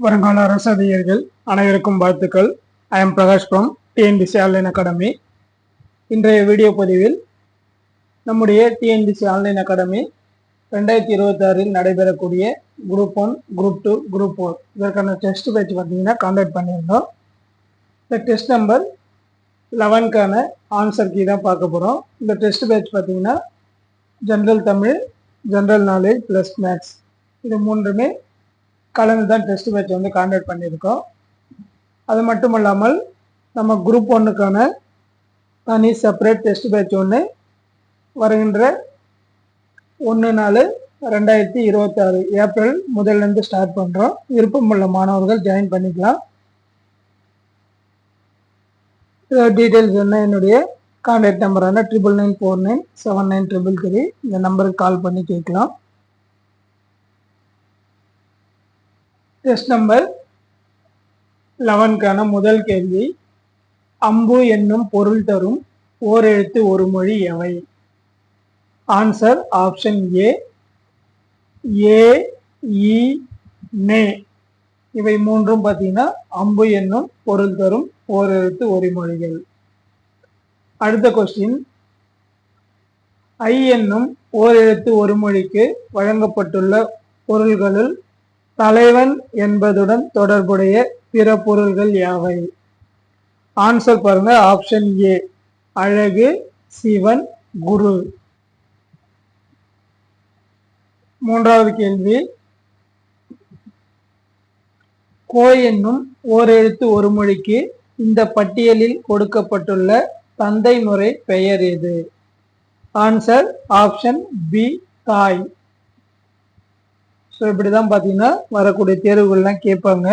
வருங்கால அரசு அதிகாரிகள் அனைவருக்கும் வாழ்த்துக்கள். I am Prakash from TNPSC online academy. இன்றைய வீடியோ பதிவில் நம்முடைய டிஎன்பிசி ஆன்லைன் அகாடமி 2026 நடைபெறக்கூடிய குரூப் 1, குரூப் 2, குரூப் 4 இதற்கான டெஸ்ட் பேட்ச் பார்த்தீங்கன்னா கான்டாக்ட் பண்ணியிருந்தோம். இந்த டெஸ்ட் நம்பர் 11க்கான ஆன்சர் கீ தான் பார்க்க போகிறோம். இந்த டெஸ்ட் பேட்ச் பார்த்தீங்கன்னா general Tamil, general knowledge plus maths இது மூன்றுமே கலந்து தான் டெஸ்ட் பேட்ச் வந்து கான்டாக்ட் பண்ணியிருக்கோம். அது மட்டும் இல்லாமல் நம்ம குரூப் 1க்கான தனி செப்பரேட் டெஸ்ட் பேட்ச் ஒன்று வருகின்ற 1/4/2026 ஏப்ரல் முதல்லேருந்து ஸ்டார்ட் பண்ணுறோம். விருப்பமுள்ள மாணவர்கள் ஜாயின் பண்ணிக்கலாம். டீட்டெயில்ஸ் என்ன, என்னுடைய கான்டாக்ட் நம்பரான 9994979333 இந்த நம்பருக்கு கால் பண்ணி கேட்கலாம். டெஸ்ட் நம்பர் 11க்கான முதல் கேள்வி, அம்பு என்னும் பொருள் தரும் ஓர் எழுத்து ஒரு மொழி எவை? ஆன்சர் ஆப்ஷன் ஏ, இ, நே. இவை மூன்றும் பார்த்தீங்கன்னா அம்பு என்னும் பொருள் தரும் ஓர் எழுத்து ஒரு மொழிகள். அடுத்த கொஸ்டின், ஐ என்னும் ஓர் எழுத்து ஒரு மொழிக்கு வழங்கப்பட்டுள்ள பொருள்களுள் தலைவன் என்பதுடன் தொடர்புடைய பிற பொருள்கள் யாவை? ஆன்சர் பாருங்க, ஆப்ஷன் ஏ, அழகு, சிவன், குரு. மூன்றாவது கேள்வி, கோ என்னும் ஓர் எழுத்து ஒரு மொழிக்கு இந்த பட்டியலில் கொடுக்கப்பட்டுள்ள தந்தை முறை பெயர் எது? ஆன்சர் ஆப்ஷன் பி, தாய். ஸோ இப்படி தான் பார்த்தீங்கன்னா வரக்கூடிய தேர்வுகள்லாம் கேட்பாங்க.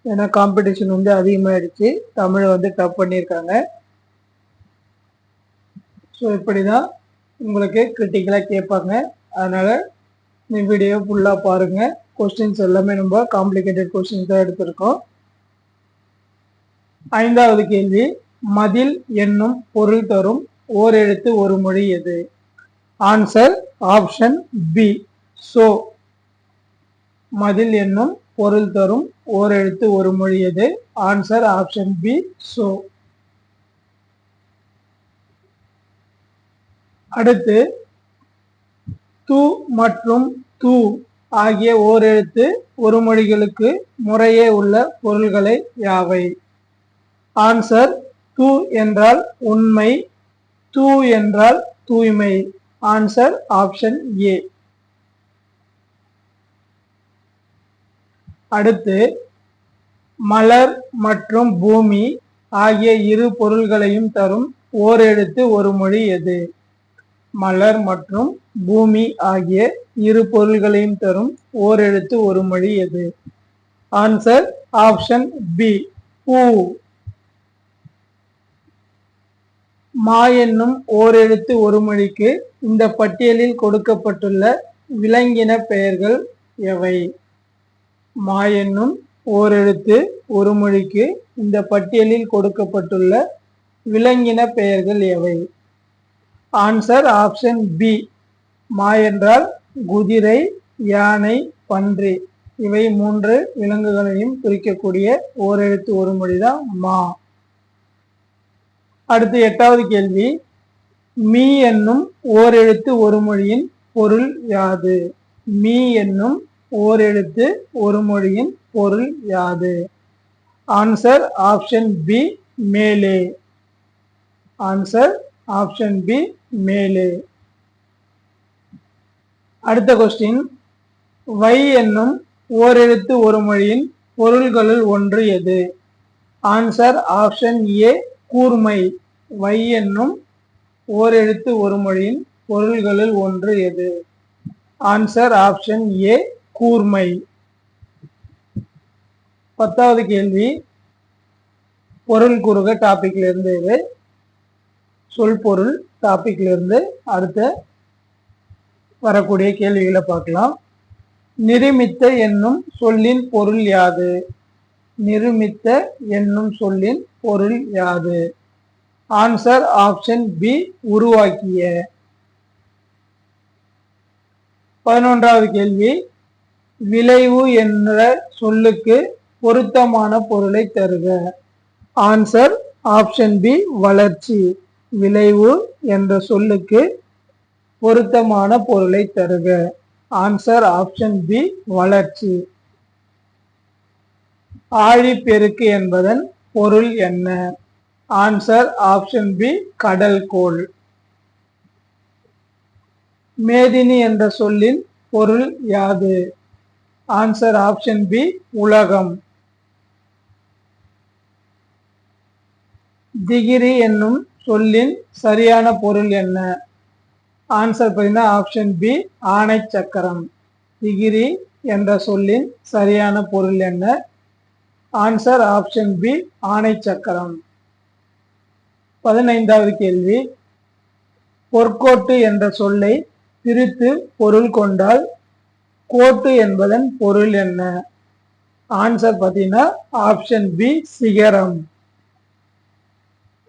ஏன்னா காம்படிஷன் வந்து அதிகமாகிடுச்சு, தமிழை வந்து டப் பண்ணியிருக்காங்க. ஸோ இப்படி தான் உங்களுக்கு கிரிட்டிக்கலாக கேட்பாங்க. அதனால் இந்த வீடியோ ஃபுல்லாக பாருங்கள். கொஸ்டின்ஸ் எல்லாமே நம்ம காம்ப்ளிகேட்டட் கொஸ்டின்ஸ் தான் எடுத்திருக்கோம். ஐந்தாவது கேள்வி, மதில் என்னும் பொருள் தரும் ஓர் எழுத்து ஒரு மொழி எது? ஆன்சர் ஆப்ஷன் பி, சோ. மதில் என்னும் பொருள் தரும் ஓர் எழுத்து ஒரு மொழி எது? ஆன்சர் ஆப்ஷன் பி, சோ. அடுத்து, து மற்றும் து ஆகிய ஓர் எழுத்து ஒரு மொழிகளுக்கு முறையே உள்ள பொருள்களை யாவை? ஆன்சர், து என்றால் உண்மை, து என்றால் தூய்மை. ஆன்சர் ஆப்ஷன் ஏ. அடுத்து, மலர் மற்றும் பூமி ஆகிய இரு பொருள்களையும் தரும் ஓர் எழுத்து ஒரு மொழி எது? மலர் மற்றும் பூமி ஆகிய இரு பொருள்களையும் தரும் ஓர் எழுத்து ஒரு மொழி எது? ஆன்சர் ஆப்ஷன் பி, பூ. மா என்னும் ஓர் எழுத்து ஒரு மொழிக்கு இந்த பட்டியலில் கொடுக்கப்பட்டுள்ள விலங்கின பெயர்கள் எவை? மா என்னும் ஓர் எழுத்து ஒரு மொழிக்கு இந்த பட்டியலில் கொடுக்கப்பட்டுள்ள விலங்கின பெயர்கள் எவை? ஆன்சர் ஆப்ஷன் பி, மா என்றால் குதிரை, யானை, பன்றி. இவை மூன்று விலங்குகளையும் குறிக்கக்கூடிய ஓர் எழுத்து ஒரு மொழிதான் மா. அடுத்து எட்டாவது கேள்வி, மீ என்னும் ஓர் எழுத்து ஒரு மொழியின் பொருள் யாது? மீ என்னும் ஓர் எழுத்து ஒரு மொழியின் பொருள் யாது? ஆன்சர் ஆப்ஷன் பி, மேலே. ஆன்சர் ஆப்ஷன் பி, மேலே. அடுத்த கொஸ்டின், வை என்னும் ஓர் எழுத்து ஒரு மொழியின் பொருள்களுள் ஒன்று எது? ஆன்சர் ஆப்ஷன் ஏ, கூர்மை. வை என்னும் ஓர் எழுத்து ஒரு மொழியின் பொருள்களுள் ஒன்று எது? ஆன்சர் ஆப்ஷன் ஏ, கூர்மை. பத்தாவது கேள்வி, பொருள் கூறுக டாபிக்ல இருந்து, இது சொல் பொருள் டாபிக்ல இருந்து அடுத்த வரக்கூடிய கேள்விகளை பார்க்கலாம். நிருமித்த என்னும் சொல்லின் பொருள் யாது? நிருமித்த என்னும் சொல்லின் பொருள் யாது? ஆன்சர் ஆப்ஷன் பி, உருவாக்கிய. 11வது கேள்வி, விளைவு என்ற சொல்லுக்கு பொருத்தமான பொருளை தருக. ஆன்சர் ஆப்ஷன் பி வளர்ச்சி. விளைவு என்ற சொல்லுக்கு பொருத்தமான பொருளை தருக. ஆன்சர் ஆப்ஷன் பி வளர்ச்சி. ஆழிப்பெருக்கு என்பதன் பொருள் என்ன? ஆன்சர் ஆப்ஷன் பி கடல் கோள். மேதினி என்ற சொல்லின் பொருள் யாது? ஆன்சர் ஆப்ஷன் பி உலகம். திகிரி என்னும் சொல்லின் சரியான பொருள் என்ன? ஆன்சர் பார்த்தீங்கன்னா ஆப்ஷன் பி ஆணை சக்கரம். திகிரி என்ற சொல்லின் சரியான பொருள் என்ன? ஆன்சர் ஆப்ஷன் பி ஆணை சக்கரம். 15வது கேள்வி. பொற்கோட்டு என்ற சொல்லை பிரித்து பொருள் கொண்டால் கோட்டு என்பதன் பொருள் என்ன? ஆன்சர் பார்த்தீங்கன்னா ஆப்ஷன் பி சிகரம்.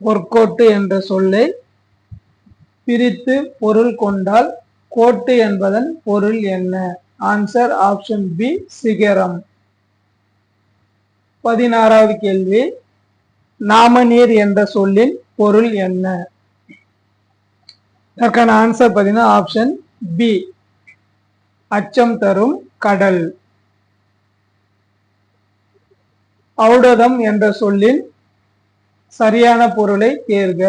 பொற்கோட்டு என்ற சொல்லை பிரித்து பொருள் கொண்டால் கோட்டு என்பதன் பொருள் என்ன? ஆன்சர் ஆப்ஷன் பி சிகரம். 16வது கேள்வி. நாமநீர் என்ற சொல்லின் பொருள் என்ன? அதற்கான ஆன்சர் பார்த்தீங்கன்னா ஆப்ஷன் பி அச்சம் தரும் கடல். ஔடதம் என்ற சொல்லின் சரியான பொருளை தேர்க.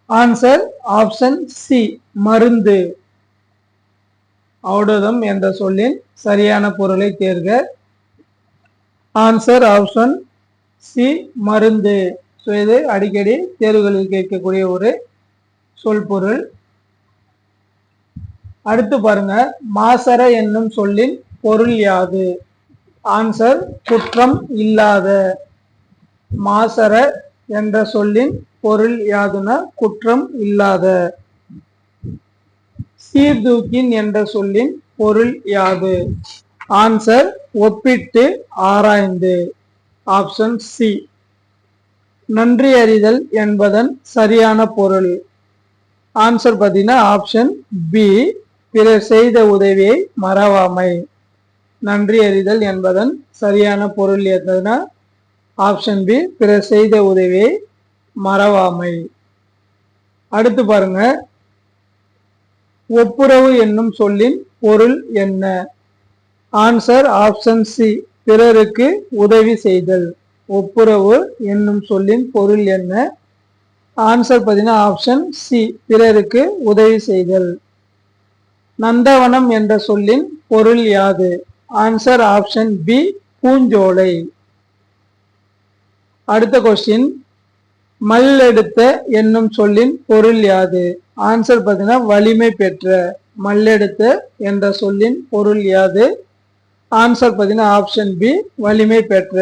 ஆன்சர் ஆப்ஷன் சி மருந்து. ஔடதம் என்ற சொல்லின் சரியான பொருளை தேர்க. ஆன்சர் ஆப்ஷன் சி மருந்து. இது அடிக்கடி தேர்வுகளில் கேட்கக்கூடிய ஒரு சொல் பொருள். அடுத்து பாருங்க. மாசற என்னும் சொல்லின் பொருள் யாது? ஆன்சர் குற்றம் இல்லாத. மாசற என்ற சொல்லின் பொருள் யாதுன்னா குற்றம் இல்லாத. சீர்தூக்கின் என்ற சொல்லின் பொருள் யாது? ஆன்சர் ஒப்பிட்டு ஆராய்ந்து. Option C. நன்றி அறிதல் என்பதன் சரியான பொருள். ஆன்சர் பார்த்தீங்கன்னா ஆப்ஷன் பி பிறர் செய்த உதவியை மறவாமை. நன்றி அறிதல் என்பதன் சரியான பொருள் எதுனா ஆப்ஷன் பி பிறர் செய்த உதவியை மறவாமை. அடுத்து பாருங்க. ஒப்புரவு என்னும் சொல்லின் பொருள் என்ன? ஆன்சர் ஆப்ஷன் சி பிறருக்கு உதவி செய்தல். ஒப்புரவு என்னும் சொல்லின் பொருள் என்ன? ஆன்சர் பார்த்தீங்கன்னா ஆப்ஷன் சி பிறருக்கு உதவி செய்தல். நந்தவனம் என்ற சொல்லின் பொருள் யாது? ஆன்சர் ஆப்ஷன் பி பூஞ்சோலை. அடுத்த கொஸ்டின். மல்லெடுத்த என்னும் சொல்லின் பொருள் யாது? ஆன்சர் பார்த்தீங்கன்னா வலிமை பெற்ற. மல்லெடுத்த என்ற சொல்லின் பொருள் யாது? ஆன்சர் பார்த்தீங்கன்னா ஆப்ஷன் பி வலிமை பெற்ற.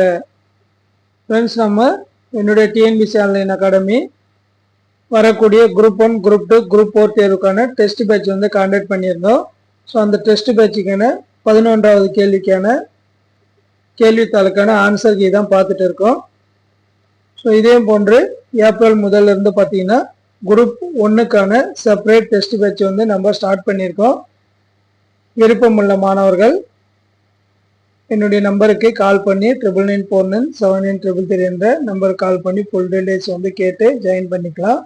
ஃப்ரெண்ட்ஸ், நம்ம என்னுடைய டிஎன்பிசி ஆன்லைன் அகாடமி வரக்கூடிய குரூப் 1, குரூப் 2, குரூப் 4 தேர்வுக்கான டெஸ்ட் பேட்ச் வந்து கான்டாக்ட் பண்ணியிருந்தோம். ஸோ அந்த டெஸ்ட் பேட்சுக்கான 11வது கேள்விக்கான கேள்வித்தாளுக்கான ஆன்சர் கீ தான் பார்த்துட்டு இருக்கோம். ஸோ இதே போன்று ஏப்ரல் முதல்ல இருந்து பார்த்தீங்கன்னா குரூப் 1க்கான செப்பரேட் டெஸ்ட் பேட்ச் வந்து நம்ம ஸ்டார்ட் பண்ணியிருக்கோம். விருப்பமுள்ள மாணவர்கள் என்னுடைய நம்பருக்கு கால் பண்ணி 9994979333 என்ற நம்பருக்கு கால் பண்ணி ஃபுல் டீடைல்ஸ் வந்து கேட்டு ஜாயின் பண்ணிக்கலாம்.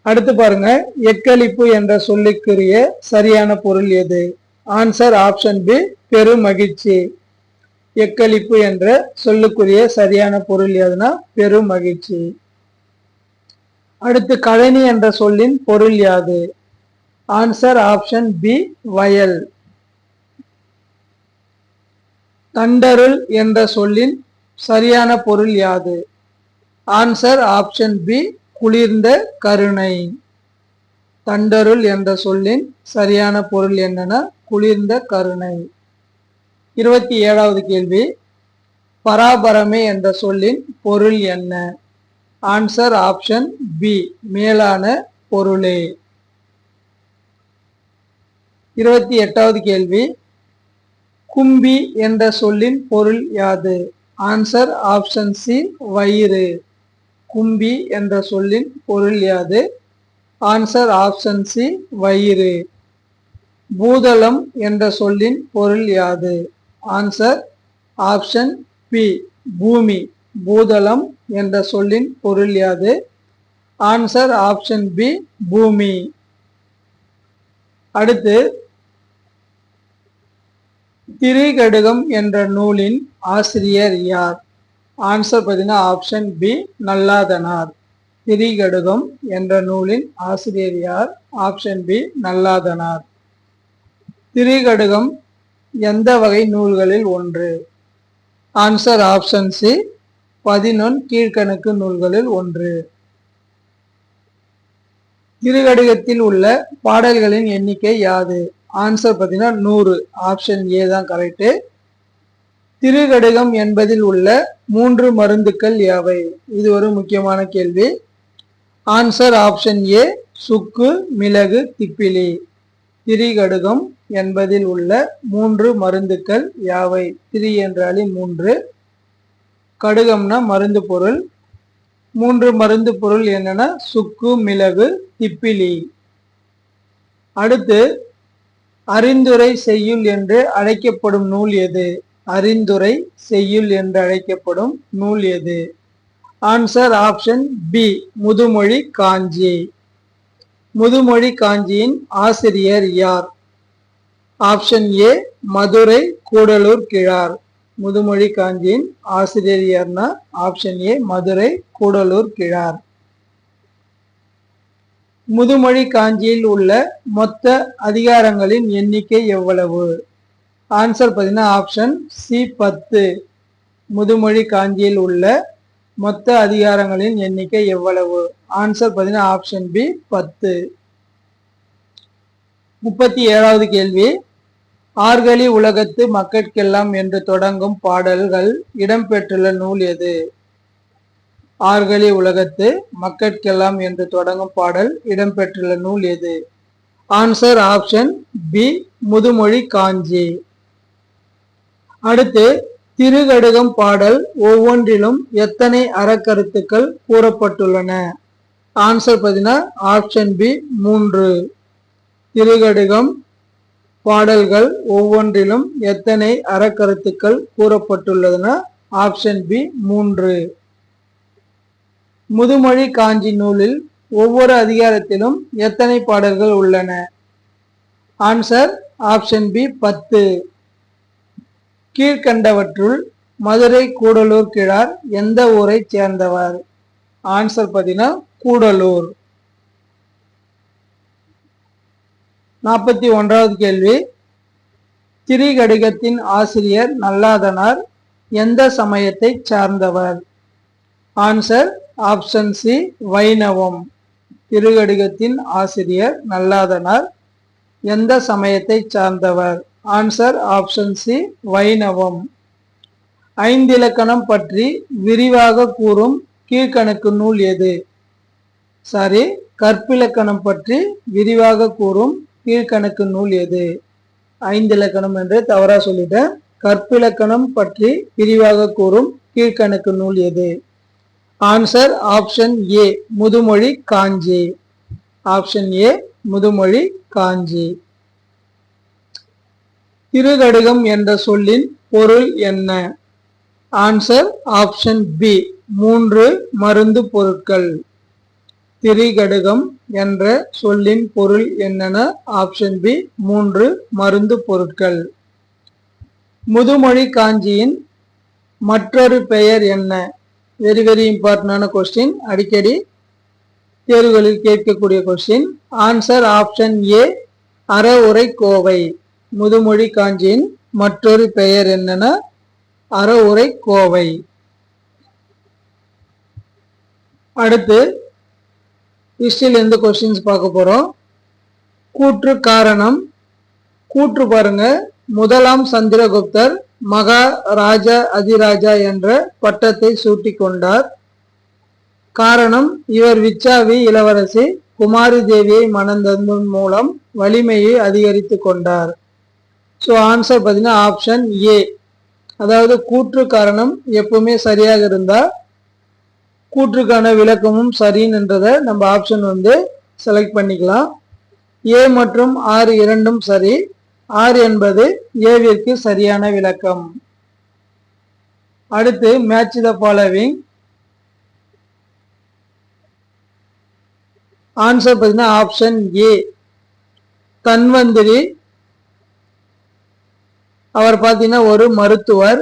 அடுத்து பாருங்க. எக்களிப்பு என்ற சொல்லுக்குரிய சரியான பொருள் எது? ஆன்சர் ஆப்ஷன் பி பெரும் மகிழ்ச்சி. எக்களிப்பு என்ற சொல்லுக்குரிய சரியான பொருள் எதுனா பெரும் மகிழ்ச்சி. அடுத்து கழனி என்ற சொல்லின் பொருள் யாது? ஆன்சர் ஆப்ஷன் பி வயல். தண்டருள் என்ற சொல்லின் சரியான பொருள் யாது? ஆன்சர் ஆப்ஷன் பி குளிர்ந்த கருணை. தண்டருள் என்ற சொல்லின் சரியான பொருள் என்னன்னா குளிர்ந்த கருணை. 27வது கேள்வி. பராபரமே என்ற சொல்லின் பொருள் என்ன? ஆன்சர் ஆப்ஷன் பி மேலான பொருளே. 28வது கேள்வி. கும்பி என்ற சொல்லின் பொருள் யாது? ஆன்சர் ஆப்ஷன் சி வயிறு. கும்பி என்ற சொல்லின் பொருள் யாது? ஆன்சர் ஆப்ஷன் சி வயிறு. பூதளம் என்ற சொல்லின் பொருள் யாது? ஆன்சர் ஆப்ஷன் பி பூமி. பூதளம் என்ற சொல்லின் பொருள் யாது? ஆன்சர் ஆப்ஷன் பி பூமி. அடுத்து திரிகடுகம் என்ற நூலின் ஆசிரியர் யார்? ஆன்சர் பார்த்தீங்கன்னா ஆப்ஷன் பி நல்லாதனார். திரிகடுகம் என்ற நூலின் ஆசிரியர் யார்? Option B Nalladhanar. திரிகடுகம் எந்த வகை நூல்களில் ஒன்று? ஆன்சர் ஆப்ஷன் சி 11 கீழ்கணக்கு நூல்களில் ஒன்று. திரிகடுகத்தில் உள்ள பாடல்களின் எண்ணிக்கை யாது? ஆன்சர் பார்த்தீங்கன்னா 100. ஆப்ஷன் ஏ தான் கரெக்டு. திரிகடுகம் என்பதில் உள்ள 3 மருந்துக்கள் யாவை? இது ஒரு முக்கியமான கேள்வி. ஆன்சர் ஆப்ஷன் ஏ சுக்கு, மிளகு, திப்பிலி. திரிகடுகம் என்பதில் உள்ள 3 மருந்துக்கள் யாவை? திரி என்றாலே 3, கடுகம்னா மருந்து பொருள். 3 மருந்து பொருள் என்னன்னா சுக்கு, மிளகு, திப்பிலி. அடுத்து அறிந்துரை செய்யுள் என்று அழைக்கப்படும் நூல் எது? அறிந்துரை செய்யுள் என்று அழைக்கப்படும் நூல் எது? ஆன்சர் ஆப்ஷன் பி முதுமொழி காஞ்சி. முதுமொழி காஞ்சியின் ஆசிரியர் யார்? ஆப்ஷன் ஏ மதுரை கூடலூர் கிழார். முதுமொழி காஞ்சியின் ஆசிரியர் யார்னா ஆப்ஷன் ஏ மதுரை கூடலூர் கிழார். முதுமொழி காஞ்சியில் உள்ள மொத்த அதிகாரங்களின் எண்ணிக்கை எவ்வளவு? ஆன்சர் பார்த்தீங்கன்னா ஆப்ஷன் சி 10. முதுமொழி காஞ்சியில் உள்ள மொத்த அதிகாரங்களின் எண்ணிக்கை எவ்வளவு? ஆன்சர் பார்த்தீங்கன்னா ஆப்ஷன் பி 10. 37வது கேள்வி. ஆர்கலி உலகத்து மக்கட்கெல்லாம் என்று தொடங்கும் பாடல்கள் இடம்பெற்றுள்ள நூல் எது? ஆர்கலி உலகத்து மக்கட்கெல்லாம் என்று தொடங்கும் பாடல் இடம்பெற்றுள்ள நூல் எது? ஆன்சர் ஆப்ஷன் பி முதுமொழி காஞ்சி. அடுத்து திருகடுகம் பாடல் ஒவ்வொன்றிலும் எத்தனை அறக்கருத்துக்கள் கூறப்பட்டுள்ளன? ஆன்சர் பார்த்தீங்கன்னா ஆப்ஷன் பி 3. திருகடுகம் பாடல்கள் ஒவ்வொன்றிலும் எத்தனை அறக்கருத்துக்கள் கூறப்பட்டுள்ளதுன்னா ஆப்ஷன் பி 3. முதுமொழி காஞ்சி நூலில் ஒவ்வொரு அதிகாரத்திலும் எத்தனை பாடல்கள் உள்ளன? Answer option B 10. கீழ்கண்டவற்றுள் மதுரை கூடலூர் கிழார் எந்த ஊரை சேர்ந்தவர்? ஆன்சர் பார்த்தீங்கன்னா கூடலூர். 41வது கேள்வி. திரிகடுகத்தின் ஆசிரியர் நல்லாதனார் எந்த சமயத்தை சார்ந்தவர்? ஆன்சர் ஆப்ஷன் சி வைணவம். திருகடுகத்தின் ஆசிரியர் நல்லாதனார் எந்த சமயத்தை சார்ந்தவர்? ஆன்சர் ஆப்ஷன் சி வைணவம். 5 இலக்கணம் பற்றி விரிவாக கூறும் கீழ்கணக்கு நூல் எது? கற்பிலக்கணம் பற்றி விரிவாக கூறும் கீழ்கணக்கு நூல் எது? 5 இலக்கணம் என்று தவறா சொல்லிட்டேன். கற்பிலக்கணம் பற்றி விரிவாக கூறும் கீழ்கணக்கு நூல் எது? Answer option A Muthumozhi Kanchi. Option A Muthumozhi Kanchi. Thirikadugam என்ற சொல்லின் பொருள் என்ன? ஆன்சர் ஆப்ஷன் பி 3 மருந்து பொருட்கள். திரிகடுகம் என்ற சொல்லின் பொருள் என்னன்னா ஆப்ஷன் பி 3 மருந்து பொருட்கள். முதுமொழி காஞ்சியின் மற்றொரு பெயர் என்ன? வெரி வெரி இம்பார்ட்டன்டான கொஸ்டின், அடிக்கடி தேர்வுகளில் கேட்கக்கூடிய question. Answer option A Aravurai Kovai. Muthumozhi காஞ்சியின் மற்றொரு பெயர் என்னன்னா அறவுரை கோவை. அடுத்து ஹிஸ்டரியில இருந்து கொஸ்டின்ஸ் பார்க்க போறோம். கூற்று காரணம். கூற்று பாருங்க. முதலாம் சந்திரகுப்தர் மகாராஜா அதிராஜா என்ற பட்டத்தை சூட்டி கொண்டார். காரணம் இவர் விச்சாவி இளவரசி குமாரி தேவியை மணந்ததன் மூலம் வலிமையை அதிகரித்து கொண்டார். ஸோ ஆன்சர் பார்த்தீங்கன்னா ஆப்ஷன் ஏ. அதாவது கூற்று காரணம் எப்பவுமே சரியாக இருந்தா கூற்றுக்கான விளக்கமும் சரின்றதை நம்ம ஆப்ஷன் செலக்ட் பண்ணிக்கலாம். ஏ மற்றும் ஆர் இரண்டும் சரி. ஆர் என்பது ஏவிற்கு சரியான விளக்கம். அடுத்து மேட்ச் த ஃபாலோவிங். ஆன்சர் பார்த்தீங்கன்னா ஆப்ஷன் ஏ தன்வந்திரி. அவர் பார்த்தீங்கன்னா ஒரு மருத்துவர்.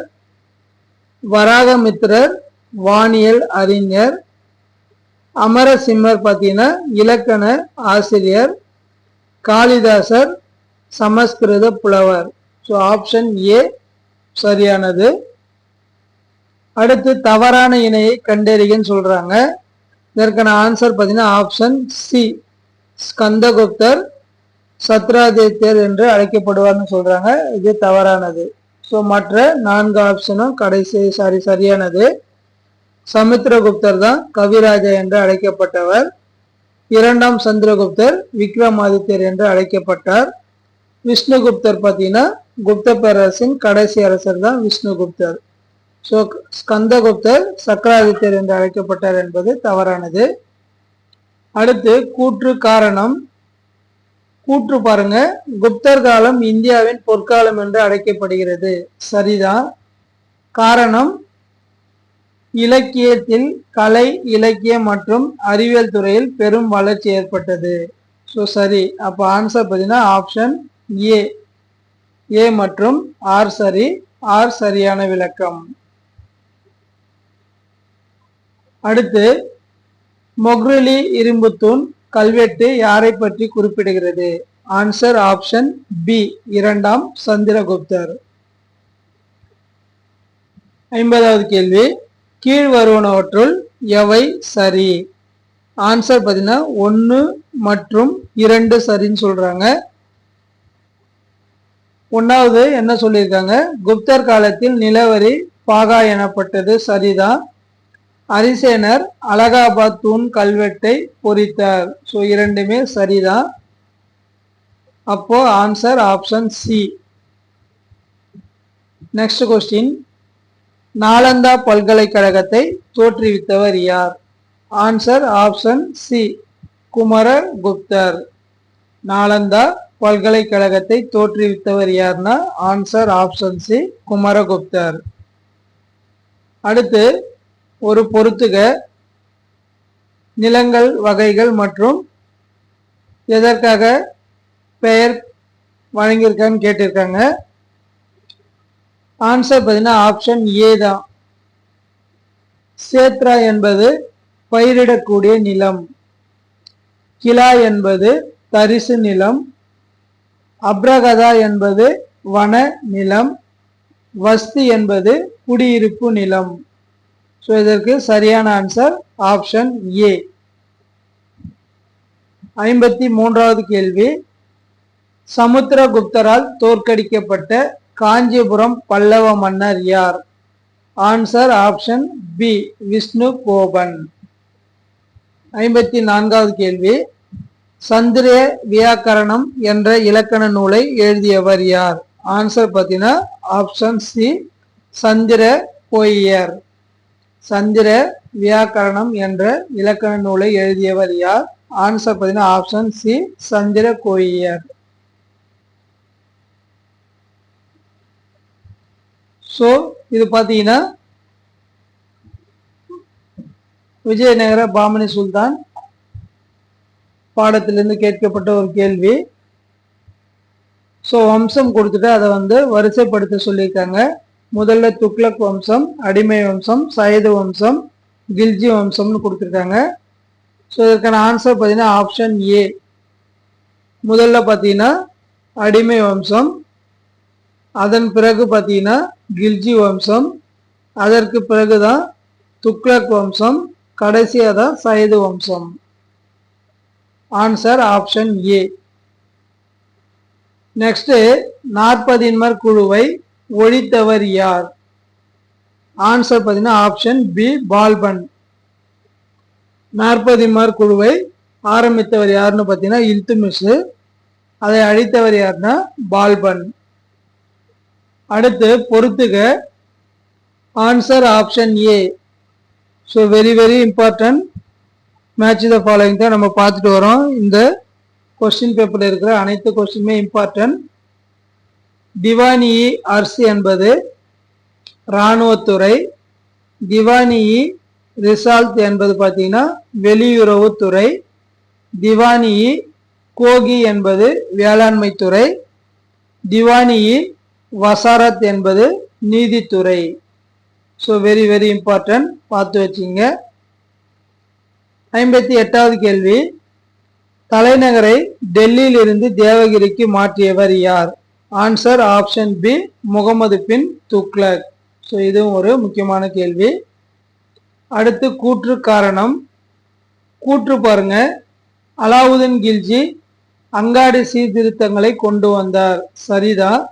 வராகமித்திரர் வானியல் அறிஞர். அமரசிம்மர் பார்த்தீங்கன்னா இலக்கண ஆசிரியர். காளிதாசர் சமஸ்கிருத புலவர். ஸோ ஆப்ஷன் ஏ சரியானது. அடுத்து தவறான இணையை கண்டறியன்னு சொல்றாங்க. இதற்கான ஆன்சர் பார்த்தீங்கன்னா ஆப்ஷன் சி ஸ்கந்தகுப்தர் சத்ராதித்யர் என்று அழைக்கப்படுவார்னு சொல்றாங்க. இது தவறானது. ஸோ மற்ற 4 ஆப்ஷனும் சரியானது. சமுத்திரகுப்தர் தான் கவிராஜா என்று அழைக்கப்பட்டவர். 2ஆம் சந்திரகுப்தர் விக்ரமாதித்யர் என்று அழைக்கப்பட்டார். விஷ்ணுகுப்தர் பார்த்தீங்கன்னா குப்த பேரரசின் கடைசி அரசர் தான் விஷ்ணுகுப்தர். ஸோ ஸ்கந்தகுப்தர் சக்கராதித்யர் என்று அழைக்கப்பட்டார் என்பது தவறானது. அடுத்து கூற்று காரணம். கூற்று பாருங்க, குப்தர் காலம் இந்தியாவின் பொற்காலம் என்று அழைக்கப்படுகிறது. சரிதான். காரணம், இலக்கியத்தில் கலை இலக்கியம் மற்றும் அறிவியல் துறையில் பெரும் வளர்ச்சி ஏற்பட்டது. ஸோ சரி. அப்போ ஆன்சர் பார்த்தீங்கன்னா ஆப்ஷன் ஏ. ஏ மற்றும் ஆர் சரி. ஆர் சரியான விளக்கம். அடுத்து மொக்ரிலி இரும்புத்தூண் கல்வெட்டு யாரை பற்றி குறிப்பிடுகிறது? ஆன்சர் ஆப்ஷன் பி 2ஆம் சந்திரகுப்தர். 50வது கேள்வி. கீழ் வருவனவற்றுள் எவை சரி? ஆன்சர் பார்த்தீங்கன்னா 1 மற்றும் 2 சரின்னு சொல்றாங்க. 1வது என்ன சொல்லியிருக்காங்க? குப்தர் காலத்தில் நிலவரி பாகா எனப்பட்டது. சரிதான். அரிசேனர் அலகாபாத் தூண் கல்வெட்டை பொறித்தார். ஸோ 2மே சரிதான். அப்போ answer option C. Next question. Nalanda பல்கலைக்கழகத்தை தோற்றுவித்தவர் யார்? Answer option C Kumaragupta. Nalanda பல்கலைக்கழகத்தை தோற்றுவித்தவர் யார்னா ஆன்சர் ஆப்ஷன் சி குமரகுப்தர். அடுத்து ஒரு பொறுத்துக. நிலங்கள் வகைகள் மற்றும் எதற்காக பெயர் வழங்கியிருக்கான்னு கேட்டிருக்காங்க. ஆன்சர் பார்த்தீங்கன்னா ஆப்ஷன் ஏ தான். சேத்ரா என்பது பயிரிடக்கூடிய நிலம். கிலா என்பது தரிசு நிலம். அப்ரகதா என்பது வன நிலம். வஸ்தி என்பது குடியிருப்பு நிலம். ஸோ இதற்கு சரியான ஆன்சர் ஆப்ஷன் ஏ. 53வது கேள்வி. சமுத்திரகுப்தரால் தோற்கடிக்கப்பட்ட காஞ்சிபுரம் பல்லவ மன்னர் யார்? Answer option B Vishnu Gopan. 54வது கேள்வி. சந்திர வியாக்கரணம் என்ற இலக்கண நூலை எழுதியவர் யார்? ஆன்சர் பார்த்தீங்கன்னா ஆப்ஷன் சி சந்திர கோயியர். சந்திர வியாக்கரணம் என்ற இலக்கண நூலை எழுதியவர் யார்? ஆன்சர் பார்த்தீங்கன்னா ஆப்ஷன் சி சந்திர கோயியர். ஸோ இது பார்த்தீங்கன்னா விஜயநகர பாமனி சுல்தான் பாடத்திலிருந்து கேட்கப்பட்ட ஒரு கேள்வி. ஸோ வம்சம் கொடுத்துட்டு அதை வரிசைப்படுத்த சொல்லியிருக்காங்க. முதல்ல துக்ளக் வம்சம், அடிமை வம்சம், சையது வம்சம், கில்ஜி வம்சம்னு கொடுத்துருக்காங்க. ஸோ இதற்கான ஆன்சர் பார்த்தீங்கன்னா ஆப்ஷன் ஏ. முதல்ல பார்த்தீங்கன்னா அடிமை வம்சம், அதன் பிறகு பார்த்தீங்கன்னா கில்ஜி வம்சம், அதற்கு பிறகுதான் துக்ளக் வம்சம், கடைசியாக தான் சையது வம்சம். ஆன்சர் ஆப்ஷன் ஏ. நெக்ஸ்ட் 40 குழுவை ஒழித்தவர் யார்? ஆன்சர் பார்த்தீங்கன்னா ஆப்ஷன் பி பால்பன். 40 குழுவை ஆரம்பித்தவர் யாருன்னு பார்த்தீங்கன்னா இல்துமிஷ். அதை அழித்தவர் யாருன்னா பால்பன். அடுத்து பொறுத்துக. Answer option A. So very important. Match the following தான் நம்ம பார்த்துட்டு வரோம். இந்த கொஸ்டின் பேப்பர்ல இருக்கிற அனைத்து கொஸ்டினுமே இம்பார்ட்டன்ட். திவானி அர்ஸ் என்பது இராணுவத்துறை. திவானி ரிசால்ட் என்பது பார்த்தீங்கன்னா வெளியுறவுத்துறை. திவானி கோகி என்பது வேளாண்மை துறை. திவானி வசாரத் என்பது நீதித்துறை. ஸோ வெரி வெரி இம்பார்ட்டன்ட், பார்த்து வச்சுங்க. 58வது கேள்வி, தலைநகரை டெல்லியில் இருந்து தேவகிரிக்கு மாற்றியவர் யார்? ஆன்சர் ஆப்ஷன் பி, முகமது பின் துக்ளக். ஸோ இதுவும் ஒரு முக்கியமான கேள்வி. அடுத்து கூற்று காரணம். கூற்று பாருங்க, அலாவுதீன் கில்ஜி அங்காடி சீர்திருத்தங்களை கொண்டு வந்தார், சரிதான்.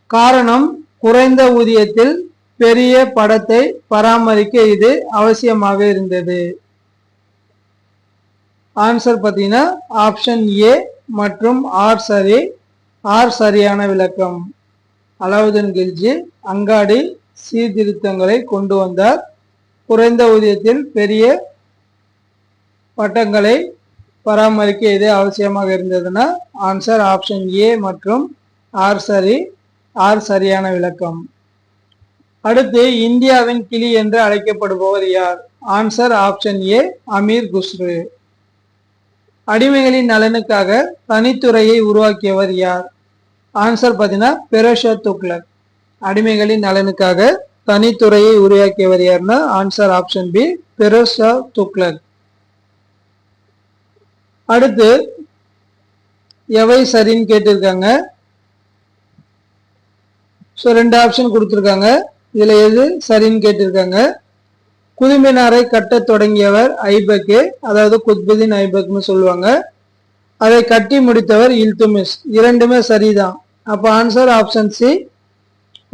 காரணம், குறைந்த ஊதியத்தில் பெரிய படத்தை பராமரிக்க இது அவசியமாக இருந்தது. ஆன்சர் பார்த்தீங்கன்னா ஆப்ஷன் ஏ மற்றும் ஆர் சரி. ஆர் சரியான விளக்கம். அலாவுதீன் கில்ஜி அங்காடி சீர்திருத்தங்களை கொண்டு வந்தார், குறைந்த ஊதியத்தில் பெரிய பட்டங்களை பராமரிக்க இது அவசியமாக இருந்ததுன்னா ஆன்சர் ஆப்ஷன் ஏ மற்றும் ஆர் சரி. ஆர் சரியான விளக்கம். அடுத்து இந்தியாவின் கிளி என்று அழைக்கப்படுபவர் யார்? Answer option A, Amir Khusrau. அடிமைகளின் நலனுக்காக தனித்துறையை உருவாக்கியவர் யார்? ஆன்சர் பார்த்தீங்கன்னா பெரோஷா துக்ளக். அடிமைகளின் நலனுக்காக தனித்துறையை உருவாக்கியவர் யாருன்னா answer option B, Pherozeshah Tughlaq. அடுத்து எவை சரின்னு கேட்டிருக்காங்க. ஸோ 2 ஆப்ஷன் கொடுத்துருக்காங்க, இதுல எது சரின்னு கேட்டிருக்காங்க. குதுமினாரை கட்ட தொடங்கியவர் ஐபக்கு, அதாவது குத்புதீன் ஐபக்னு சொல்லுவாங்க. அதை கட்டி முடித்தவர் இல்துமிஸ். இரண்டுமே சரிதான். அப்ப ஆன்சர் ஆப்ஷன் சி,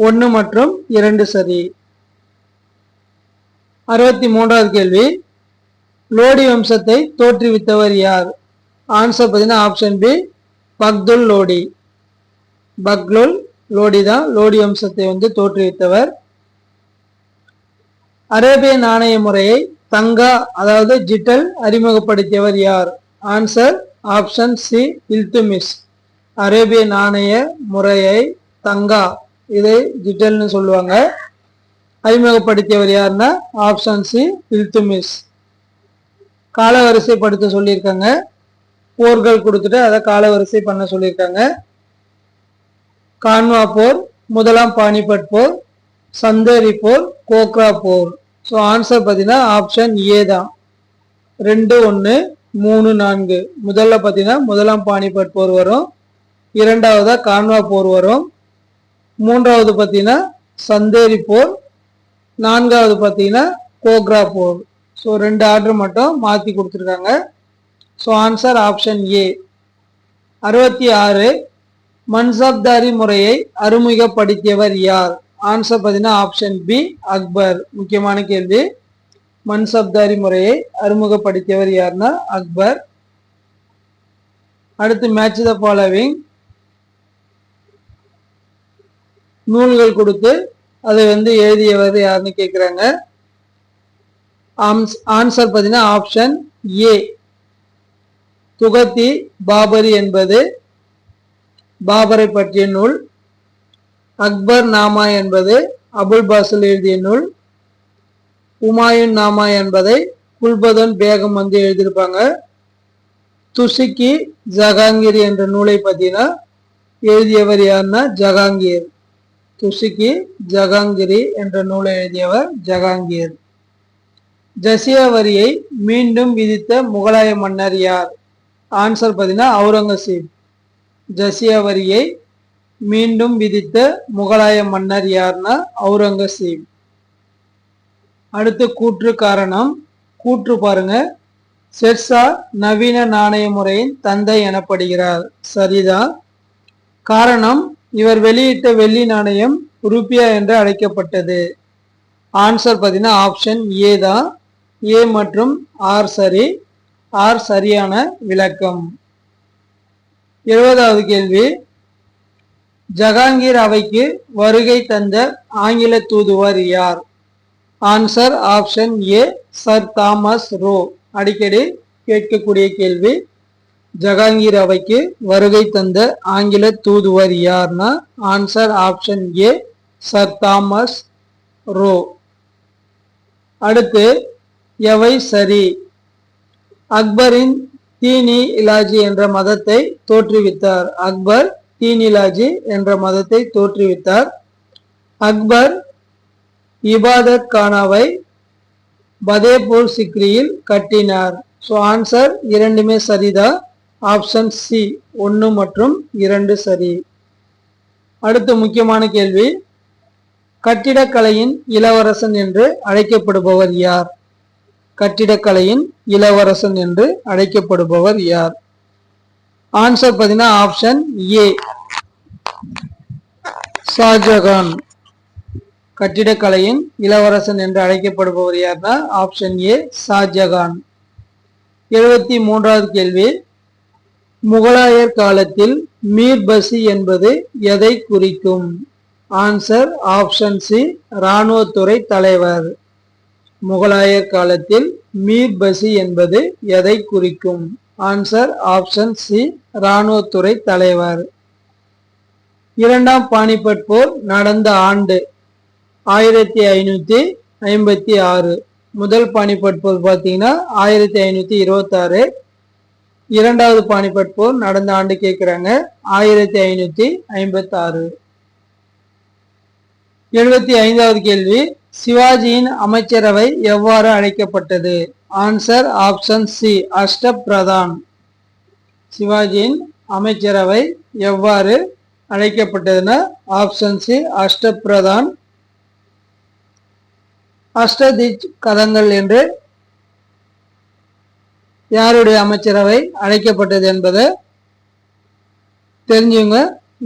1 மற்றும் 2 சரி. 63வது கேள்வி, லோடி வம்சத்தை தோற்றுவித்தவர் யார்? ஆன்சர் பார்த்தீங்கன்னா ஆப்ஷன் பி, பக்துல் லோடி. பக்லுல் லோடி தான் லோடி வம்சத்தை தோற்றுவித்தவர். அரேபிய நாணய முறையை தங்கா அதாவது ஜிட்டல் அறிமுகப்படுத்தியவர் யார்? Answer option C, Iltutmish. அரேபிய நாணய முறையை தங்கா, இதை ஜிட்டல்னு சொல்லுவாங்க, அறிமுகப்படுத்தியவர் யாருன்னா ஆப்ஷன் சி, இல்துமிஸ். காலவரிசைப்படுத்த சொல்லியிருக்காங்க, போர்கள் கொடுத்துட்டு அதை காலவரிசை பண்ண சொல்லியிருக்காங்க. கான்வா போர், முதலாம் பானிபட் போர், சந்தேரி போர், கோக்ரா போர். ஸோ ஆன்சர் பார்த்தீங்கன்னா ஆப்ஷன் ஏ தான், 2, 1, 3, 4. முதல்ல பார்த்தீங்கன்னா முதலாம் பானிபட் போர் வரும், இரண்டாவதா கான்வா போர் வரும், மூன்றாவது பார்த்தீங்கன்னா சந்தேரி போர், நான்காவது பார்த்தீங்கன்னா கோக்ரா போர். ஸோ 2 ஆர்டர் மட்டும் மாற்றி கொடுத்துருக்காங்க. ஸோ ஆன்சர் ஆப்ஷன் ஏ. 66 மன்சப்தாரி முறையை அறிமுகப்படுத்தியவர் யார்? ஆன்சர் பார்த்தீங்கன்னா ஆப்ஷன் பி, அக்பர். முக்கியமான கேள்வி. மன்சப்தாரி முறையை அறிமுகப்படுத்தியவர் யாருன்னா அக்பர். அடுத்து மேட்ச் த ஃபாலோவிங். நூல்கள் கொடுத்து அதை எழுதியவர் யாருன்னு கேட்குறாங்க. ஆன்சர் பார்த்தீங்கன்னா ஆப்ஷன் ஏ, துகத்தி பாபரி என்பது பாபரை பற்றிய நூல். அக்பர் நாமா என்பது அபுல் பாசில் எழுதிய நூல். உமாயூன் நாமா என்பதை குல்பதன் பேகம் எழுதியிருப்பாங்க. துசிக்கி ஜஹாங்கீர் என்ற நூலை பார்த்தீங்கன்னா எழுதியவர் யாருன்னா ஜஹாங்கீர். துசிக்கி ஜஹாங்கிரி என்ற நூலை எழுதியவர் ஜஹாங்கீர். ஜசியா வரியை மீண்டும் விதித்த முகலாய மன்னர் யார்? ஆன்சர் பார்த்தீங்கன்னா அவுரங்கசீப். ஜசியா வரியை மீண்டும் விதித்த முகலாய மன்னர் யார்னா அவுரங்கசீப். அடுத்து கூற்று காரணம். கூற்று பாருங்க, ஷெர்ஷா நவீன நாணய முறையின் தந்தை எனப்படுகிறார், சரிதான். காரணம், இவர் வெளியிட்ட வெள்ளி நாணயம் ரூபியா என்று அழைக்கப்பட்டது. ஆன்சர் பார்த்தீங்கன்னா ஆப்ஷன் ஏ தான். ஏ மற்றும் ஆர் சரி. ஆர் சரியான விளக்கம். 70வது கேள்வி, ஜஹாங்கீர் அவைக்கு வருகை தந்த ஆங்கில தூதுவர் யார்? ஆன்சர் ஆப்ஷன் ஏ, சர் தாமஸ் ரோ. அடிக்கடி கேட்கக்கூடிய கேள்வி. ஜஹாங்கீர் அவைக்கு வருகை தந்த ஆங்கில தூதுவர் யார்னா ஆன்சர் ஆப்ஷன் ஏ சர் தாமஸ் ரோ. அடுத்து எவை சரி? அக்பரின் தீனி இலாஜி என்ற மதத்தை தோற்றுவித்தார். அக்பர் தீனி இலாஜி என்ற மதத்தை தோற்றுவித்தார். அக்பர் இபாதத் கானாவை பதேபூர் சிக்ரியில் கட்டினார். ஸோ ஆன்சர் இரண்டுமே சரிதான். ஆப்ஷன் சி 1 மற்றும் 2 சரி. அடுத்து முக்கியமான கேள்வி, கட்டிடக்கலையின் இளவரசன் என்று அழைக்கப்படுபவர் யார்? கட்டிடக்கலையின் இளவரசன் என்று அழைக்கப்படுபவர் யார்? ஆன்சர் பார்த்தீங்கன்னா ஆப்ஷன் ஏ ஷாஜகான். கட்டிடக்கலையின் இளவரசன் என்று அழைக்கப்படுபவர் யார்னா ஆப்ஷன் ஏ ஷாஜகான். 73வது கேள்வி, முகலாயர் காலத்தில் மீர்பசி என்பது எதை குறிக்கும்? ஆன்சர் ஆப்ஷன் சி இராணுவத்துறை தலைவர். முகலாயர் காலத்தில் மீர்பசி என்பது எதை குறிக்கும்? ஆன்சர் ஆப்ஷன் சி இராணுவத்துறை தலைவர். இரண்டாம் பானிபட் போர் நடந்த ஆண்டு 1556. முதல் பானிபட் போர் பார்த்தீங்கன்னா 1526. இரண்டாவது பானிபட் போர் நடந்த ஆண்டு கேட்கிறாங்க 1556. 75வது கேள்வி, சிவாஜியின் அமைச்சரவை எவ்வாறு அழைக்கப்பட்டது? Answer option C Ashtapradhan. சிவாஜியின் அமைச்சரவை எவ்வாறு அழைக்கப்பட்டதுன்னா ஆப்ஷன் சி அஷ்டபிரதான். அஷ்டதிக் கதங்கள் என்று யாருடைய அமைச்சரவை அழைக்கப்பட்டது என்பதை தெரிஞ்சுங்க.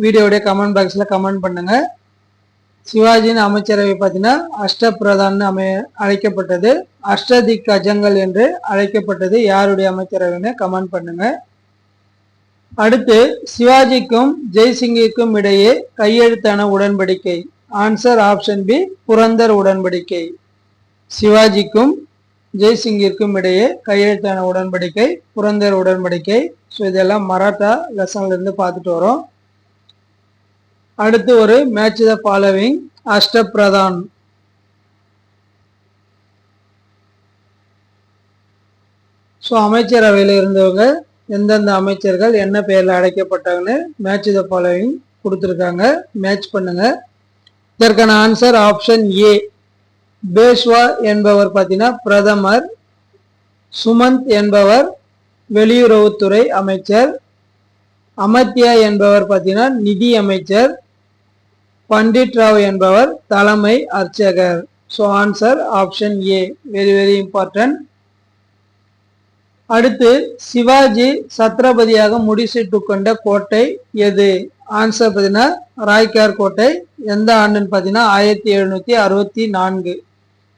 வீடியோடைய கமெண்ட் பாக்ஸ்ல கமெண்ட் பண்ணுங்க. சிவாஜியின் அமைச்சரவை பார்த்தீங்கன்னா அஷ்டபிரதான் அழைக்கப்பட்டது. அஷ்டதிக் கஜங்கள் என்று அழைக்கப்பட்டது யாருடைய அமைச்சரவைன்னு கமெண்ட் பண்ணுங்க. அடுத்து சிவாஜிக்கும் ஜெய்சிங்கிற்கும் இடையே கையெழுத்தான உடன்படிக்கை. ஆன்சர் ஆப்ஷன் பி புரந்தர் உடன்படிக்கை. சிவாஜிக்கும் ஜெய்சிங்கிற்கும் இடையே கையெழுத்தான உடன்படிக்கை புரந்தர் உடன்படிக்கை. ஸோ இதெல்லாம் மராட்டா லெசன்ல இருந்து பார்த்துட்டு வரோம். அடுத்து ஒரு மேட்ச் த ஃபாலோவிங் அஷ்டபிரதான். ஸோ அமைச்சரவையில் இருந்தவங்க எந்தெந்த அமைச்சர்கள் என்ன பெயரில் அழைக்கப்பட்டாங்கன்னு மேட்ச் த ஃபாலோவிங் கொடுத்துருக்காங்க. மேட்ச் பண்ணுங்க. இதற்கான ஆன்சர் ஆப்ஷன் ஏ பேஷ்வா என்பவர் பார்த்தீங்கன்னா பிரதமர். சுமந்த் என்பவர் வெளியுறவுத்துறை அமைச்சர். அமர்த்தியா என்பவர் பார்த்தீங்கன்னா நிதி அமைச்சர். பண்டிட் ராவ் என்பவர் தலைமை அர்ச்சகர். ஸோ ஆன்சர் ஆப்ஷன் ஏ வெரி வெரி இம்பார்ட்டன்ட். அடுத்து சிவாஜி சத்ரபதியாக முடிசூட்டு கொண்ட கோட்டை எது? ஆன்சர் பார்த்தீங்கன்னா ராய்கார் கோட்டை. எந்த ஆண்டுன்னு பார்த்தீங்கன்னா 1764.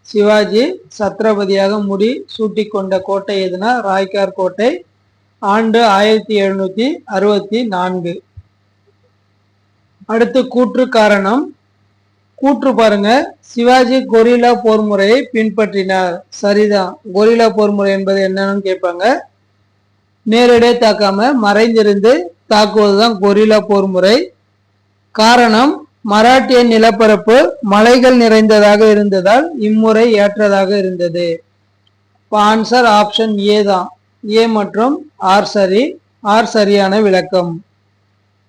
சிவாஜி சத்ரபதியாக முடி சூட்டி கொண்ட கோட்டை எதுனா ராய்கார் கோட்டை. ஆண்டு 1764. அடுத்து கூற்று காரணம். கூற்று பாருங்க, சிவாஜி கொரில்லா போர் முறையை பின்பற்றினார். சரிதான். கொரில்லா போர் முறை என்பது என்னன்னு கேட்பாங்க. நேரடியாக தாக்காம மறைந்திருந்து தாக்குவதுதான் கொரில்லா போர் முறை. காரணம், மராட்டிய நிலப்பரப்பு மலைகள் நிறைந்ததாக இருந்ததால் இம்முறை ஏற்றதாக இருந்தது. ஆன்சர் ஆப்ஷன் ஏ தான். ஏ மற்றும் ஆர் சரி. ஆர் சரியான விளக்கம்.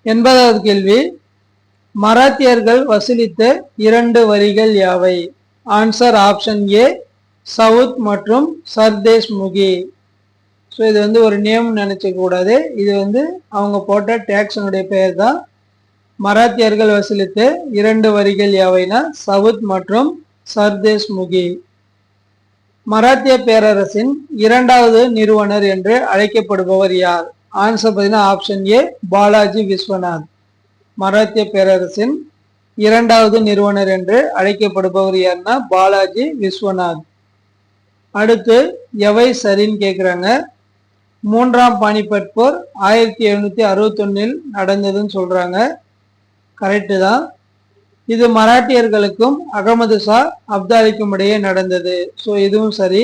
80வது கேள்வி, மராத்தியர்கள் வசூலித்த 2 வரிகள் யாவை? ஆன்சர் ஆப்ஷன் ஏ சவுத் மற்றும் சர்தேஷ் முகி. ஸோ இது ஒரு நேம் நினைச்ச கூடாது. இது அவங்க போட்ட டேக்ஸனுடைய பெயர் தான். மராத்தியர்கள் வசூலித்த 2 வரிகள் யாவைனா சவுத் மற்றும் சர்தேஷ் முகி. மராத்திய பேரரசின் 2வது நிறுவனர் என்று அழைக்கப்படுபவர் யார்? ஆன்சர் பார்த்தீங்கன்னா ஆப்ஷன் ஏ பாலாஜி விஸ்வநாத். மராத்திய பேரரசின் 2வது நிறுவனர் என்று அழைக்கப்படுபவர் யாருன்னா பாலாஜி விஸ்வநாத். அடுத்து எவை சரின்னு கேட்குறாங்க. 3ஆம் பானிபட் போர் 1761 நடந்ததுன்னு சொல்றாங்க. கரெக்டு தான். இது மராட்டியர்களுக்கும் அகமது ஷா அப்தாலிக்கும் இடையே நடந்தது. ஸோ இதுவும் சரி.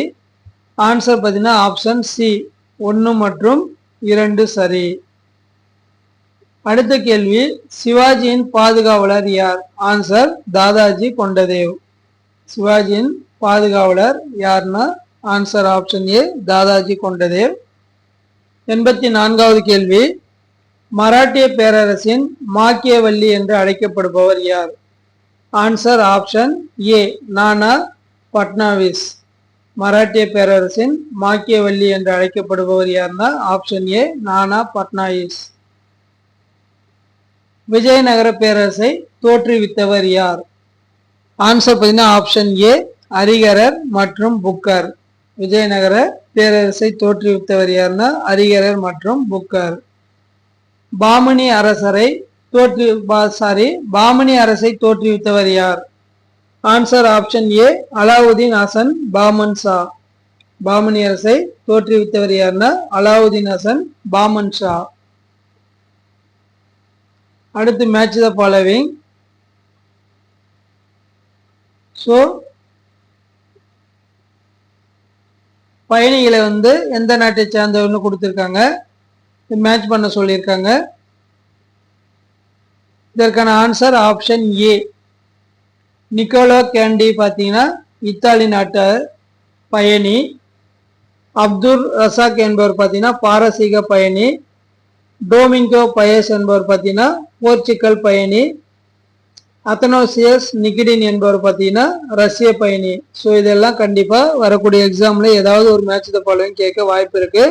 ஆன்சர் பார்த்தீங்கன்னா ஆப்ஷன் சி 1 மற்றும் 2 சரி. அடுத்த கேள்வி, சிவாஜியின் பாதுகாவலர் யார்? ஆன்சர் தாதாஜி கொண்டதேவ். சிவாஜியின் பாதுகாவலர் யார்னா ஆன்சர் ஆப்ஷன் ஏ தாதாஜி கொண்டதேவ். 84வது கேள்வி, மராட்டிய பேரரசின் மாக்கியவல்லி என்று அழைக்கப்படுபவர் யார்? ஆன்சர் ஆப்ஷன் ஏ நானா பட்னாவிஸ். மராட்டிய பேரரசின் மாக்கியவல்லி என்று அழைக்கப்படுபவர் யார்னா ஆப்ஷன் ஏ நானா பட்னாவிஸ். விஜயநகர பேரரசை தோற்றுவித்தவர் யார்? ஆன்சர் பார்த்தீங்கன்னா ஆப்ஷன் ஏ அரிகரர் மற்றும் புக்கர். விஜயநகர பேரரசை தோற்றுவித்தவர் யார்னா அரிகரர் மற்றும் புக்கர். பாமணி அரசை தோற்றுவித்தவர் யார்? Answer option A Alauddin Hasan Bahman Shah. Bahmani அரசை தோற்றுவித்தவர் யார்னா அலாவுதீன் ஹசன் பாமன் ஷா. அடுத்து மேட்ச் த ஃபாலோவிங். ஸோ பயணிகளை எந்த நாட்டை சேர்ந்தவர்னு கொடுத்துருக்காங்க, மேட்ச் பண்ண சொல்லியிருக்காங்க. இதற்கான answer option A Niccolo Conti பார்த்தீங்கன்னா இத்தாலி நாட்டு பயணி. அப்துல் ரசாக் என்பவர் பார்த்தீங்கன்னா பாரசீக பயணி. டோமிங்கோ பயஸ் என்பவர் பார்த்தீங்கன்னா போர்ச்சுகல் பயணி. அத்தனோசியஸ் நிகிடின் என்பவர் பார்த்தீங்கன்னா ரஷ்ய பயணி. ஸோ இதெல்லாம் கண்டிப்பாக வரக்கூடிய எக்ஸாமில் ஏதாவது ஒரு மேட்ச் த ஃபாலோவிங் கேட்க வாய்ப்பு இருக்கு.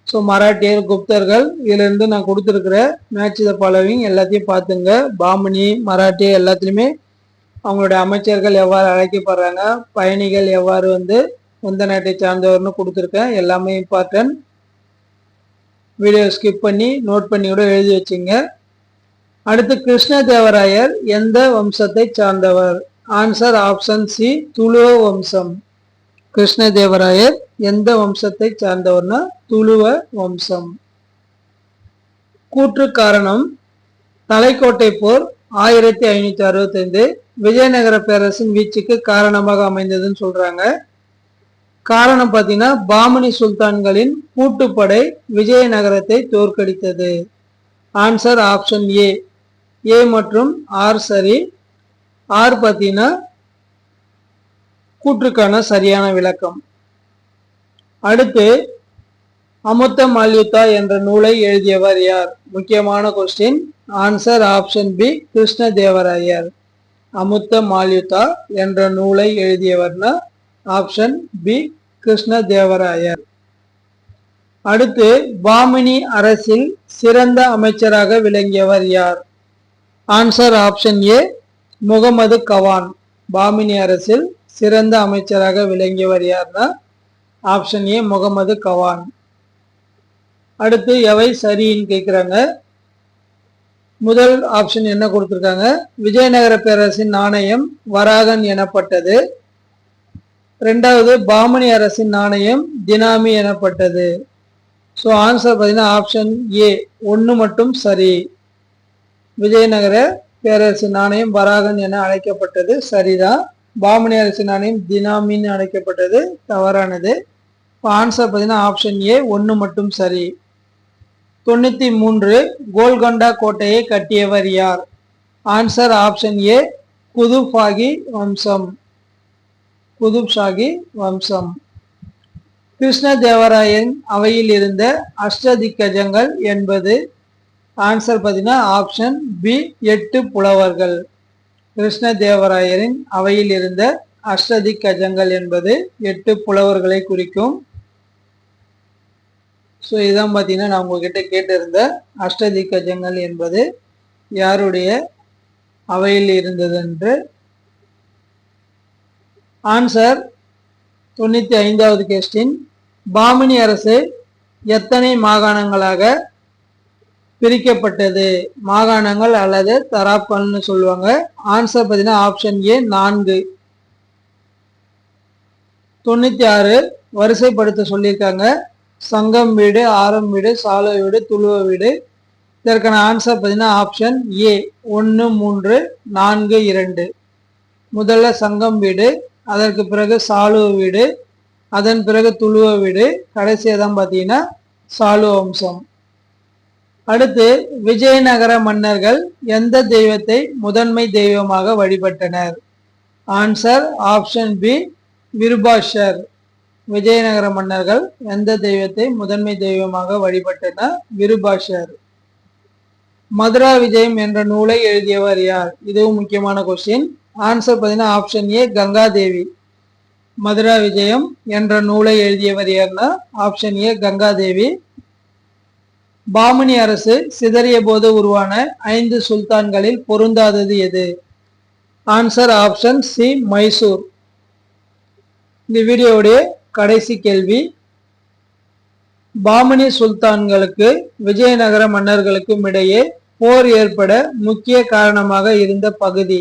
ஸோ மராட்டியர், குப்தர்கள், இதிலிருந்து நான் கொடுத்துருக்கிற மேட்ச் த ஃபாலோவிங் எல்லாத்தையும் பார்த்துங்க. பாமணி, மராட்டியர் எல்லாத்துலேயுமே அவங்களுடைய அமைச்சர்கள் எவ்வாறு அழைக்கப்படுறாங்க, பயணிகள் எவ்வாறு எந்த நாட்டை சார்ந்தவர்னு கொடுத்துருக்கேன். எல்லாமே இம்பார்ட்டன்ட். வீடியோ ஸ்கிப் பண்ணி நோட் பண்ணி கூட எழுதி வச்சுங்க. அடுத்து கிருஷ்ணதேவராயர் எந்த வம்சத்தை சார்ந்தவர்? ஆன்சர் ஆப்ஷன் சி துளுவ வம்சம். கிருஷ்ணதேவராயர் எந்த வம்சத்தை சார்ந்தவர்னா துளுவ வம்சம். கூற்று காரணம், தலைக்கோட்டை போர் 1565 விஜயநகர பேரரசின் வீழ்ச்சிக்கு காரணமாக அமைந்ததுன்னு சொல்றாங்க. காரணம் பார்த்தீங்கன்னா பாமணி சுல்தான்களின் கூட்டுப்படை விஜயநகரத்தை தோற்கடித்தது. ஆன்சர் ஆப்ஷன் ஏ. ஏ மற்றும் ஆர் சரி. ஆர் பார்த்தீங்கன்னா கூற்றுக்கான சரியான விளக்கம். அடுத்து அமுத்த மால்யுத்தா என்ற நூலை எழுதியவர் யார்? முக்கியமான question. Answer option B Krishnadevaraya. Amuktamalyada என்ற நூலை எழுதியவர்னா ஆப்ஷன் பி கிருஷ்ணதேவராயர். அடுத்து பாமினி அரசில் சிறந்த அமைச்சராக விளங்கியவர் யார்? Answer option A Muhammad Gawan. Bahmani அரசில் சிறந்த அமைச்சராக விளங்கியவர் யார்னா ஆப்ஷன் ஏ முகமது கவான். அடுத்து எவை சரின்னு கேட்குறாங்க. முதல் ஆப்ஷன் என்ன கொடுத்துருக்காங்க, விஜயநகர பேரரசின் நாணயம் வராகன் எனப்பட்டது. ரெண்டாவது பாமணி அரசின் நாணயம் தினாமி எனப்பட்டது. ஸோ ஆன்சர் பார்த்தீங்கன்னா ஆப்ஷன் ஏ 1 மட்டும் சரி. விஜயநகர பேரரசு நாணயம் வராகன் என அழைக்கப்பட்டது சரிதான். பாமணி அரசு நாணயம் தினாமின்னு அழைக்கப்பட்டது தவறானது. ஆன்சர் பார்த்தீங்கன்னா ஆப்ஷன் ஏ 1 மட்டும் சரி. 93 கோல்கொண்டா கோட்டையை கட்டியவர் யார்? ஆன்சர் ஆப்ஷன் ஏ குதுப்ஷாகி வம்சம். குதுப்ஷாகி வம்சம். கிருஷ்ணதேவராயன் அவையில் இருந்த அஷ்டதிக்கஜங்கள் என்பது? ஆன்சர் பார்த்தீங்கன்னா ஆப்ஷன் பி 8 புலவர்கள். கிருஷ்ணதேவராயரின் அவையில் இருந்த அஷ்டதிக்கஜங்கள் என்பது 8 புலவர்களை குறிக்கும். ஸோ இதுதான் பார்த்தீங்கன்னா நான் உங்ககிட்ட கேட்டிருந்த அஷ்டதிக்கஜங்கள் என்பது யாருடைய அவையில் இருந்தது என்று. Answer 95வது question. பாமினி அரசு எத்தனை மாகாணங்களாக பிரிக்கப்பட்டது? மாகாணங்கள் அல்லது தராப்கள்னு சொல்லுவாங்க. ஆன்சர் பார்த்தீங்கன்னா ஆப்ஷன் ஏ 4. 96 வரிசைப்படுத்த சொல்லியிருக்காங்க. சங்கம் வீடு, ஆரம் வீடு, சாலை வீடு, துளுவ வீடு. இதற்கான ஆன்சர் பார்த்தீங்கன்னா ஆப்ஷன் ஏ 1 3 4 2. முதல்ல சங்கம் வீடு, அதற்கு பிறகு சாலுவ வீடு, அதன் பிறகு துளுவ வீடு, கடைசியாக தான் பார்த்தீங்கன்னா சாலு வம்சம். அடுத்து விஜயநகர மன்னர்கள் எந்த தெய்வத்தை முதன்மை தெய்வமாக வழிபட்டனர்? Answer option B Virupaksha. Vijayanagara மன்னர்கள் எந்த தெய்வத்தை முதன்மை தெய்வமாக வழிபட்டனர்? விருபாஷர். மதுரா விஜயம் என்ற நூலை எழுதியவர் யார்? இதுவும் முக்கியமான கொஸ்டின். ஆன்சர் பார்த்தீங்கன்னா ஆப்ஷன் ஏ கங்காதேவி. மதுரா விஜயம் என்ற நூலை எழுதியவர் யார்னா ஆப்ஷன் ஏ கங்காதேவி. பாமணி அரசு சிதறிய போது உருவான 5 சுல்தான்களில் பொருந்தாதது எது? Answer option C Mysore. இந்த வீடியோவுடைய கடைசி கேள்வி, பாமணி சுல்தான்களுக்கு விஜயநகர மன்னர்களுக்கும் இடையே போர் ஏற்பட முக்கிய காரணமாக இருந்த பகுதி?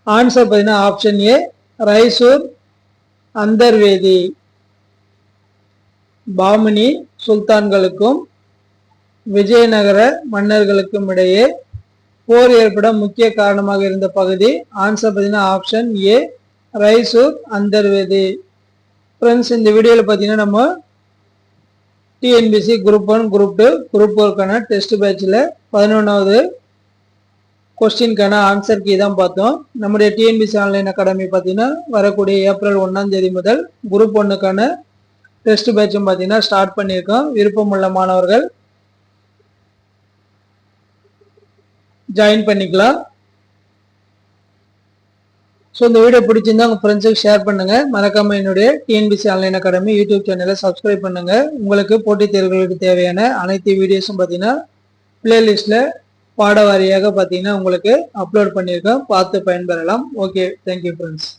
ஆன்சர் பார்த்தீங்கன்னா ஆப்ஷன் ஏ ரைசூர் அந்தர்வேதி. பாமணி சுல்தான்களுக்கும் விஜயநகர மன்னர்களுக்கும் இடையே போர் ஏற்பட முக்கிய காரணமாக இருந்த பகுதி? ஆன்சர் பார்த்தீங்கன்னா ஆப்ஷன் ஏ ரைசூர் அந்தர்வேதி. ஃப்ரெண்ட்ஸ், இந்த வீடியோவில் பார்த்தீங்கன்னா நம்ம டிஎன்பிசி குரூப் 1, குரூப் 2, குரூப் 4க்கான டெஸ்ட் பேட்சில் 11வது கொஸ்டின்கான ஆன்சர் கீ தான் பார்த்தோம். நம்முடைய டிஎன்பிசி ஆன்லைன் அகாடமி பார்த்தீங்கன்னா வரக்கூடிய ஏப்ரல் 1ஆம் தேதி முதல் குரூப் 1க்கான டெஸ்ட் பேட்சும் பார்த்தீங்கன்னா ஸ்டார்ட் பண்ணியிருக்கோம். விருப்பமுள்ள மாணவர்கள் ஜாயின் பண்ணிக்கலாம். ஸோ இந்த வீடியோ பிடிச்சிருந்தா உங்கள் ஃப்ரெண்ட்ஸுக்கு ஷேர் பண்ணுங்க. மறக்காம என்னுடைய டிஎன்பிசி ஆன்லைன் அகாடமி யூடியூப் சேனலை சப்ஸ்கிரைப் பண்ணுங்க. உங்களுக்கு போட்டித் தேர்வுகளுக்கு தேவையான அனைத்து வீடியோஸும் பார்த்தீங்கன்னா பிளேலிஸ்ட்ல பாட வாரியாக பார்த்தீங்கன்னா உங்களுக்கு அப்லோட் பண்ணியிருக்கேன். பார்த்து பயன்பெறலாம். Okay, thank you friends.